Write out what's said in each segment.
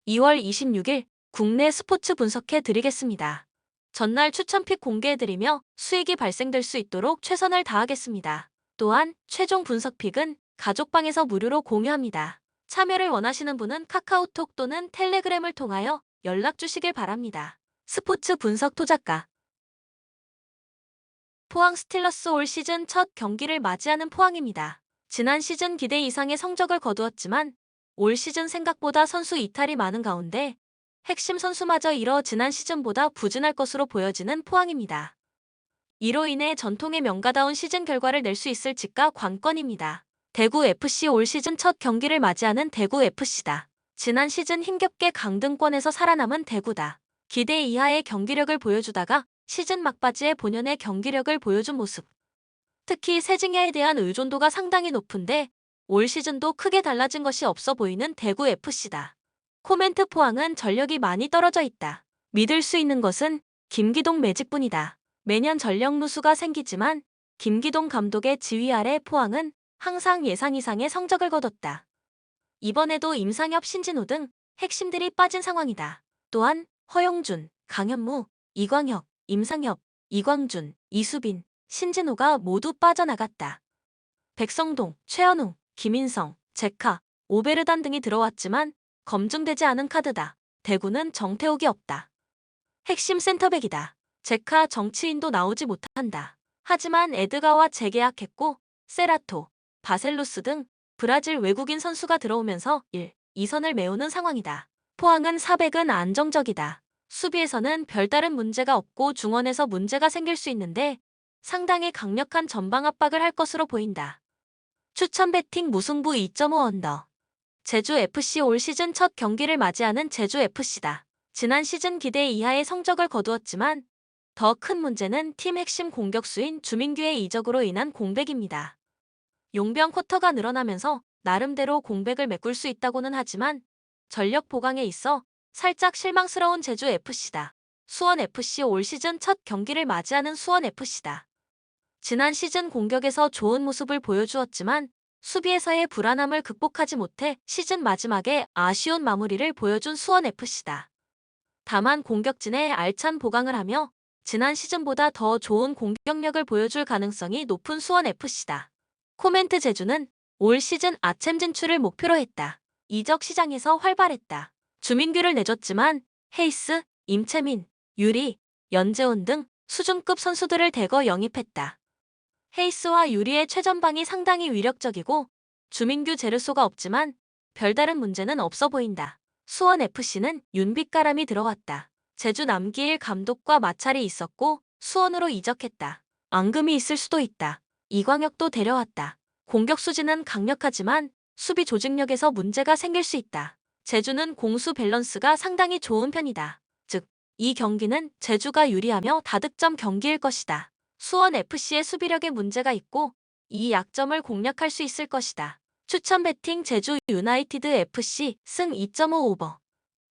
2월 26일 국내 스포츠 분석해 드리겠습니다. 전날 추천픽 공개해드리며 수익이 발생될 수 있도록 최선을 다하겠습니다. 또한 최종 분석픽은 가족방에서 무료로 공유합니다. 참여를 원하시는 분은 카카오톡 또는 텔레그램을 통하여 연락 주시길 바랍니다. 스포츠 분석 토작가 포항 스틸러스 올 시즌 첫 경기를 맞이하는 포항입니다. 지난 시즌 기대 이상의 성적을 거두었지만 올 시즌 생각보다 선수 이탈이 많은 가운데 핵심 선수마저 잃어 지난 시즌보다 부진할 것으로 보여지는 포항입니다. 이로 인해 전통의 명가다운 시즌 결과를 낼 수 있을지가 관건입니다. 대구FC 올 시즌 첫 경기를 맞이하는 대구FC다. 지난 시즌 힘겹게 강등권에서 살아남은 대구다. 기대 이하의 경기력을 보여주다가 시즌 막바지에 본연의 경기력을 보여준 모습. 특히 세징야에 대한 의존도가 상당히 높은데 올 시즌도 크게 달라진 것이 없어 보이는 대구FC다. 코멘트 포항은 전력이 많이 떨어져 있다. 믿을 수 있는 것은 김기동 매직뿐이다. 매년 전력 누수가 생기지만 김기동 감독의 지휘 아래 포항은 항상 예상 이상의 성적을 거뒀다. 이번에도 임상엽, 신진호 등 핵심들이 빠진 상황이다. 또한 허용준, 강현무, 이광혁, 임상엽, 이광준, 이수빈, 신진호가 모두 빠져나갔다. 백성동, 최현웅, 김인성, 제카, 오베르단 등이 들어왔지만 검증되지 않은 카드다. 대구는 정태욱이 없다. 핵심 센터백이다. 제카, 정치인도 나오지 못한다. 하지만 에드가와 재계약했고 세라토, 바셀루스 등 브라질 외국인 선수가 들어오면서 1, 2선을 메우는 상황이다. 포항은 사백은 안정적이다. 수비에서는 별다른 문제가 없고 중원에서 문제가 생길 수 있는데 상당히 강력한 전방 압박을 할 것으로 보인다. 추천 배팅 무승부 2.5 언더. 제주FC 올 시즌 첫 경기를 맞이하는 제주FC다. 지난 시즌 기대 이하의 성적을 거두었지만 더 큰 문제는 팀 핵심 공격수인 주민규의 이적으로 인한 공백입니다. 용병 쿼터가 늘어나면서 나름대로 공백을 메꿀 수 있다고는 하지만 전력 보강에 있어 살짝 실망스러운 제주FC다. 수원FC 올 시즌 첫 경기를 맞이하는 수원FC다. 지난 시즌 공격에서 좋은 모습을 보여주었지만 수비에서의 불안함을 극복하지 못해 시즌 마지막에 아쉬운 마무리를 보여준 수원FC다. 다만 공격진에 알찬 보강을 하며 지난 시즌보다 더 좋은 공격력을 보여줄 가능성이 높은 수원FC다. 코멘트 제주는 올 시즌 아챔 진출을 목표로 했다. 이적 시장에서 활발했다. 주민규를 내줬지만 헤이스, 임채민, 유리, 연재훈 등 수준급 선수들을 대거 영입했다. 헤이스와 유리의 최전방이 상당히 위력적이고 주민규 제르소가 없지만 별다른 문제는 없어 보인다. 수원FC는 윤빛가람이 들어왔다. 제주 남기일 감독과 마찰이 있었고 수원으로 이적했다. 앙금이 있을 수도 있다. 이광혁도 데려왔다. 공격 수지는 강력하지만 수비 조직력에서 문제가 생길 수 있다. 제주는 공수 밸런스가 상당히 좋은 편이다. 즉, 이 경기는 제주가 유리하며 다득점 경기일 것이다. 수원FC의 수비력에 문제가 있고 이 약점을 공략할 수 있을 것이다. 추천 배팅 제주 유나이티드 FC 승 2.5 오버.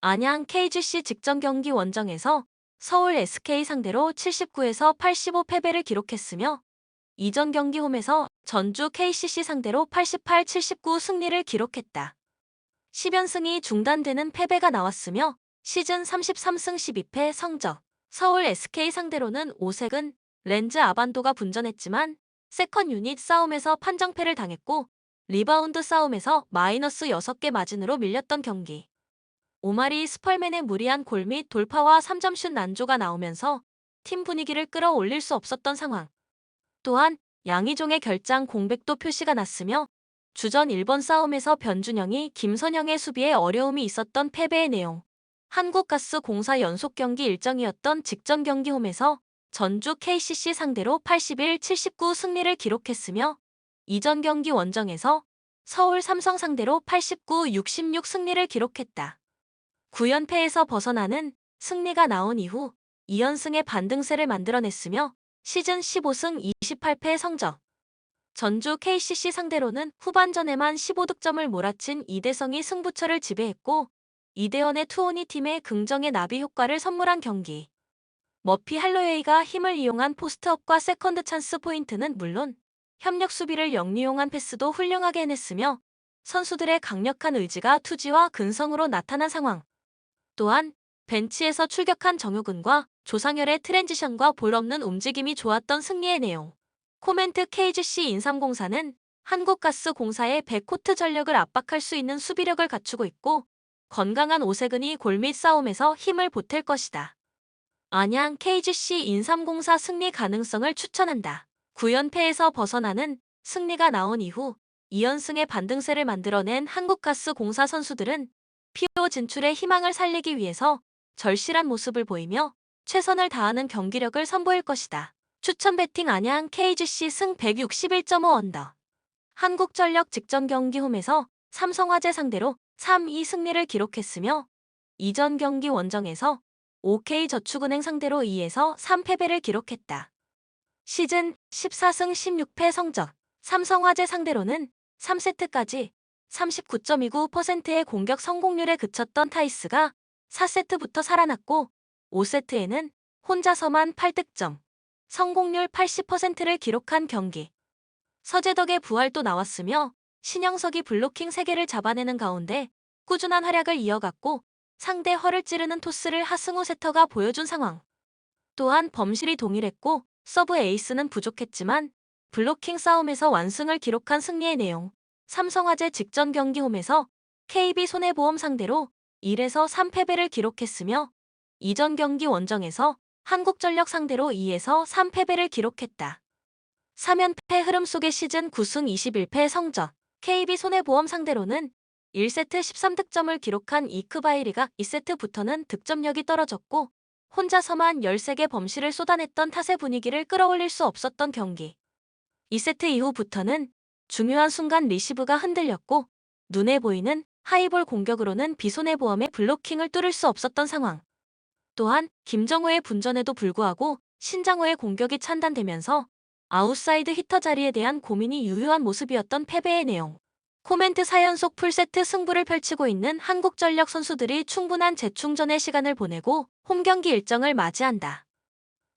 안양 KGC 직전 경기 원정에서 서울 SK 상대로 79에서 85 패배를 기록했으며 이전 경기 홈에서 전주 KCC 상대로 88, 79 승리를 기록했다. 10연승이 중단되는 패배가 나왔으며 시즌 33승 12패 성적. 서울 SK 상대로는 오색은 렌즈 아반도가 분전했지만 세컨 유닛 싸움에서 판정패를 당했고 리바운드 싸움에서 마이너스 6개 마진으로 밀렸던 경기. 오마리 스펄맨의 무리한 골 및 돌파와 3점슛 난조가 나오면서 팀 분위기를 끌어올릴 수 없었던 상황. 또한 양희종의 결장 공백도 표시가 났으며 주전 1번 싸움에서 변준영이 김선영의 수비에 어려움이 있었던 패배의 내용. 한국가스공사 연속 경기 일정이었던 직전 경기 홈에서 전주 KCC 상대로 81, 79 승리를 기록했으며 이전 경기 원정에서 서울 삼성 상대로 89, 66 승리를 기록했다. 9연패에서 벗어나는 승리가 나온 이후 2연승의 반등세를 만들어냈으며 시즌 15승 28패 성적. 전주 KCC 상대로는 후반전에만 15득점을 몰아친 이대성이 승부처를 지배했고 이대원의 투혼이 팀에 긍정의 나비 효과를 선물한 경기. 머피 할로웨이가 힘을 이용한 포스트업과 세컨드 찬스 포인트는 물론 협력 수비를 영리용한 패스도 훌륭하게 해냈으며 선수들의 강력한 의지가 투지와 근성으로 나타난 상황. 또한 벤치에서 출격한 정효근과 조상열의 트랜지션과 볼 없는 움직임이 좋았던 승리의 내용. 코멘트 KGC 인삼공사는 한국가스공사의 백코트 전력을 압박할 수 있는 수비력을 갖추고 있고 건강한 오세근이 골밑 싸움에서 힘을 보탤 것이다. 안양 KGC 인삼공사 승리 가능성을 추천한다. 9연패에서 벗어나는 승리가 나온 이후 2연승의 반등세를 만들어낸 한국가스공사 선수들은 PO 진출의 희망을 살리기 위해서 절실한 모습을 보이며 최선을 다하는 경기력을 선보일 것이다. 추천 배팅 안양 KGC 승 161.5 언더. 한국전력 직전 경기 홈에서 삼성화재 상대로 3-2 승리를 기록했으며 이전 경기 원정에서 OK저축은행 상대로 2에서 3패배를 기록했다. 시즌 14승 16패 성적. 삼성화재 상대로는 3세트까지 39.29%의 공격 성공률에 그쳤던 타이스가 4세트부터 살아났고 5세트에는 혼자서만 8득점, 성공률 80%를 기록한 경기. 서재덕의 부활도 나왔으며 신영석이 블로킹 3개를 잡아내는 가운데 꾸준한 활약을 이어갔고 상대 허를 찌르는 토스를 하승우 세터가 보여준 상황. 또한 범실이 동일했고 서브 에이스는 부족했지만 블로킹 싸움에서 완승을 기록한 승리의 내용. 삼성화재 직전 경기 홈에서 KB손해보험 상대로 1에서 3패배를 기록했으며 이전 경기 원정에서 한국전력 상대로 2에서 3패배를 기록했다. 3연패 흐름 속의 시즌 9승 21패 성적. KB손해보험 상대로는 1세트 13득점을 기록한 이크바이리가 2세트부터는 득점력이 떨어졌고 혼자서만 13개 범실을 쏟아냈던 탓에 분위기를 끌어올릴 수 없었던 경기. 2세트 이후부터는 중요한 순간 리시브가 흔들렸고 눈에 보이는 하이볼 공격으로는 비손해보험의 블로킹을 뚫을 수 없었던 상황. 또한 김정우의 분전에도 불구하고 신장호의 공격이 찬단되면서 아웃사이드 히터 자리에 대한 고민이 유효한 모습이었던 패배의 내용. 코멘트 4연속 풀세트 승부를 펼치고 있는 한국전력 선수들이 충분한 재충전의 시간을 보내고 홈경기 일정을 맞이한다.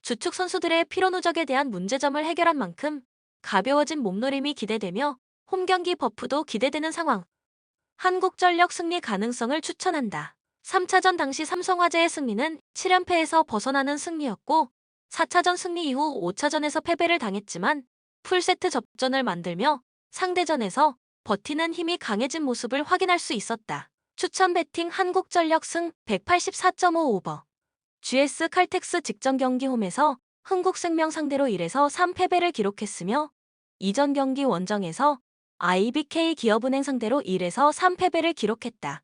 주축 선수들의 피로 누적에 대한 문제점을 해결한 만큼 가벼워진 몸놀림이 기대되며 홈경기 버프도 기대되는 상황. 한국전력 승리 가능성을 추천한다. 3차전 당시 삼성화재의 승리는 7연패에서 벗어나는 승리였고 4차전 승리 이후 5차전에서 패배를 당했지만 풀세트 접전을 만들며 상대전에서 버티는 힘이 강해진 모습을 확인할 수 있었다. 추천 배팅 한국전력 승 184.5 오버. GS 칼텍스 직전 경기 홈에서 흥국생명 상대로 1에서 3패배를 기록했으며 이전 경기 원정에서 IBK 기업은행 상대로 1에서 3패배를 기록했다.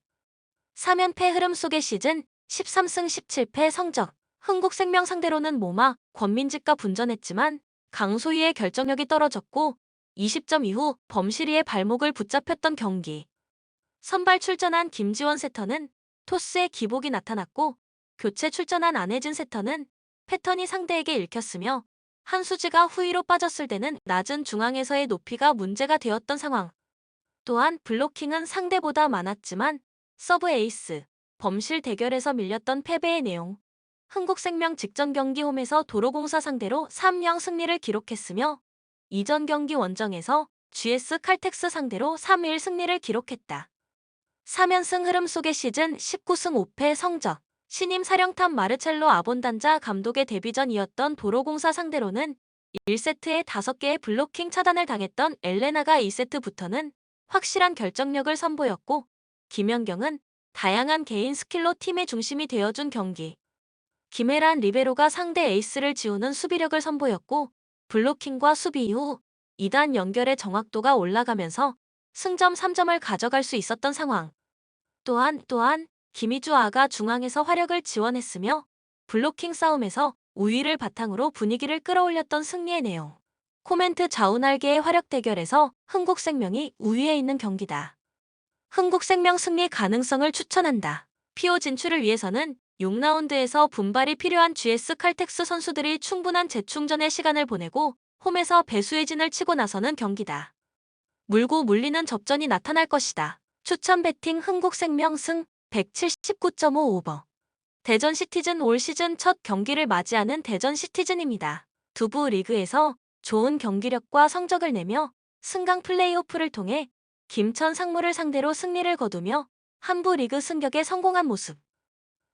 3연패 흐름 속의 시즌 13승 17패 성적. 흥국생명 상대로는 모마, 권민직과 분전했지만 강소희의 결정력이 떨어졌고 20점 이후 범실이의 발목을 붙잡혔던 경기. 선발 출전한 김지원 세터는 토스의 기복이 나타났고 교체 출전한 안혜진 세터는 패턴이 상대에게 읽혔으며 한수지가 후위로 빠졌을 때는 낮은 중앙에서의 높이가 문제가 되었던 상황. 또한 블로킹은 상대보다 많았지만 서브 에이스, 범실 대결에서 밀렸던 패배의 내용. 흥국생명 직전 경기 홈에서 도로공사 상대로 3-0 승리를 기록했으며 이전 경기 원정에서 GS 칼텍스 상대로 3-1 승리를 기록했다. 3연승 흐름 속의 시즌 19승 5패 성적. 신임 사령탑 마르첼로 아본단자 감독의 데뷔전이었던 도로공사 상대로는 1세트에 5개의 블로킹 차단을 당했던 엘레나가 2세트부터는 확실한 결정력을 선보였고 김연경은 다양한 개인 스킬로 팀의 중심이 되어준 경기. 김혜란 리베로가 상대 에이스를 지우는 수비력을 선보였고 블로킹과 수비 이후 2단 연결의 정확도가 올라가면서 승점 3점을 가져갈 수 있었던 상황. 또한 김희주아가 중앙에서 화력을 지원했으며 블로킹 싸움에서 우위를 바탕으로 분위기를 끌어올렸던 승리의 내용. 코멘트 좌우날개의 화력 대결에서 흥국생명이 우위에 있는 경기다. 흥국생명 승리 가능성을 추천한다. PO 진출을 위해서는 6라운드에서 분발이 필요한 GS 칼텍스 선수들이 충분한 재충전의 시간을 보내고 홈에서 배수의 진을 치고 나서는 경기다. 물고 물리는 접전이 나타날 것이다. 추천 배팅 흥국생명 승 179.5 오버. 대전 시티즌 올 시즌 첫 경기를 맞이하는 대전 시티즌입니다. 두부 리그에서 좋은 경기력과 성적을 내며 승강 플레이오프를 통해 김천 상무를 상대로 승리를 거두며 한부 리그 승격에 성공한 모습.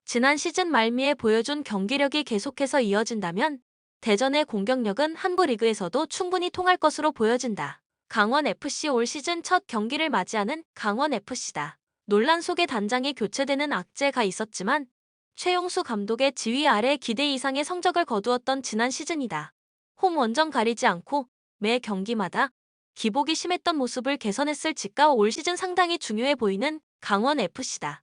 지난 시즌 말미에 보여준 경기력이 계속해서 이어진다면 대전의 공격력은 한부 리그에서도 충분히 통할 것으로 보여진다. 강원FC 올 시즌 첫 경기를 맞이하는 강원FC다. 논란 속에 단장이 교체되는 악재가 있었지만 최용수 감독의 지휘 아래 기대 이상의 성적을 거두었던 지난 시즌이다. 홈 원정 가리지 않고 매 경기마다 기복이 심했던 모습을 개선했을 지가 올 시즌 상당히 중요해 보이는 강원FC다.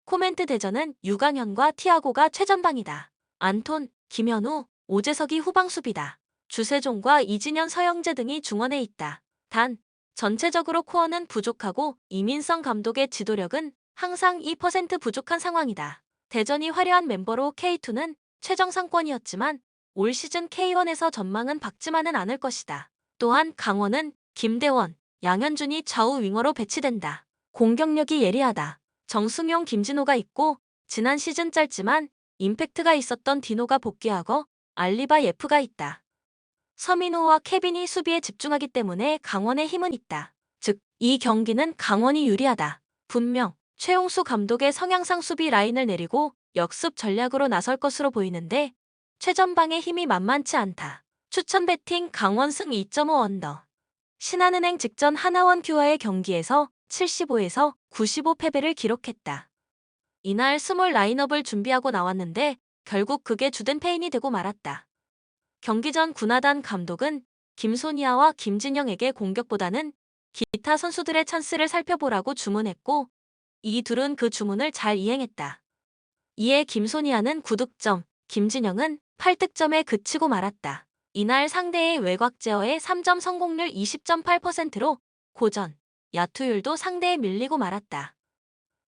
코멘트 대전은 유강현과 티아고가 최전방이다. 안톤, 김현우, 오재석이 후방 수비다. 주세종과 이진현, 서영재 등이 중원에 있다. 단, 전체적으로 코어는 부족하고 이민성 감독의 지도력은 항상 2% 부족한 상황이다. 대전이 화려한 멤버로 K2는 최정상권이었지만 올 시즌 K1에서 전망은 밝지만은 않을 것이다. 또한 강원은 김대원, 양현준이 좌우 윙어로 배치된다. 공격력이 예리하다. 정승용, 김진호가 있고 지난 시즌 짧지만 임팩트가 있었던 디노가 복귀하고 알리바 예프가 있다. 서민호와 케빈이 수비에 집중하기 때문에 강원의 힘은 있다. 즉, 이 경기는 강원이 유리하다. 분명 최용수 감독의 성향상 수비 라인을 내리고 역습 전략으로 나설 것으로 보이는데 최전방의 힘이 만만치 않다. 추천 배팅 강원 승 2.5 언더. 신한은행 직전 하나원 큐와의 경기에서 75에서 95 패배를 기록했다. 이날 스몰 라인업을 준비하고 나왔는데 결국 그게 주된 패인이 되고 말았다. 경기 전 군하단 감독은 김소니아와 김진영에게 공격보다는 기타 선수들의 찬스를 살펴보라고 주문했고 이 둘은 그 주문을 잘 이행했다. 이에 김소니아는 9득점, 김진영은 8득점에 그치고 말았다. 이날 상대의 외곽 제어의 3점 성공률 20.8%로 고전, 야투율도 상대에 밀리고 말았다.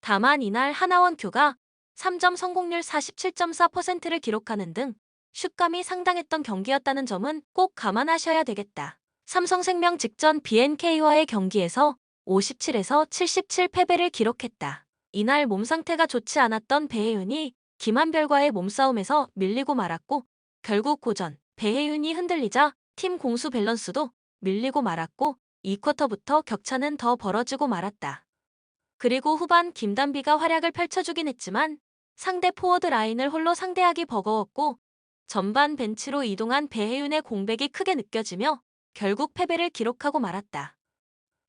다만 이날 하나원 큐가 3점 성공률 47.4%를 기록하는 등 슛감이 상당했던 경기였다는 점은 꼭 감안하셔야 되겠다. 삼성생명 직전 BNK와의 경기에서 57에서 77 패배를 기록했다. 이날 몸 상태가 좋지 않았던 배혜윤이 김한별과의 몸싸움에서 밀리고 말았고 결국 고전, 배혜윤이 흔들리자 팀 공수 밸런스도 밀리고 말았고 2쿼터부터 격차는 더 벌어지고 말았다. 그리고 후반 김단비가 활약을 펼쳐주긴 했지만 상대 포워드 라인을 홀로 상대하기 버거웠고 전반 벤치로 이동한 배혜윤의 공백이 크게 느껴지며 결국 패배를 기록하고 말았다.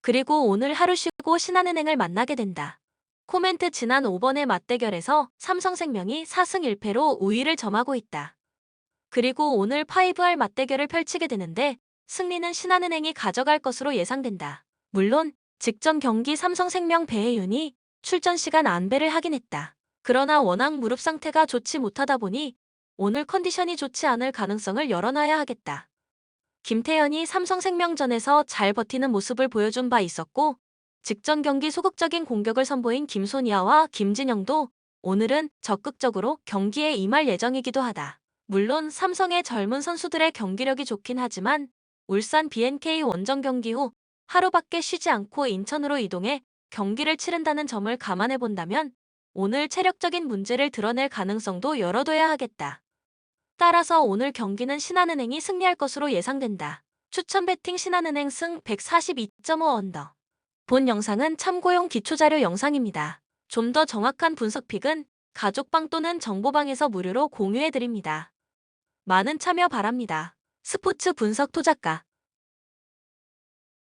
그리고 오늘 하루 쉬고 신한은행을 만나게 된다. 코멘트 지난 5번의 맞대결에서 삼성생명이 4승 1패로 우위를 점하고 있다. 그리고 오늘 5R 맞대결을 펼치게 되는데 승리는 신한은행이 가져갈 것으로 예상된다. 물론 직전 경기 삼성생명 배혜윤이 출전 시간 안배를 하긴 했다. 그러나 워낙 무릎 상태가 좋지 못하다 보니 오늘 컨디션이 좋지 않을 가능성을 열어놔야 하겠다. 김태현이 삼성생명전에서 잘 버티는 모습을 보여준 바 있었고 직전 경기 소극적인 공격을 선보인 김소니아와 김진영도 오늘은 적극적으로 경기에 임할 예정이기도 하다. 물론 삼성의 젊은 선수들의 경기력이 좋긴 하지만 울산 BNK 원정 경기 후 하루밖에 쉬지 않고 인천으로 이동해 경기를 치른다는 점을 감안해 본다면 오늘 체력적인 문제를 드러낼 가능성도 열어둬야 하겠다. 따라서 오늘 경기는 신한은행이 승리할 것으로 예상된다. 추천 배팅 신한은행 승 142.5 언더. 본 영상은 참고용 기초자료 영상입니다. 좀 더 정확한 분석 픽은 가족방 또는 정보방에서 무료로 공유해드립니다. 많은 참여 바랍니다. 스포츠 분석 토작가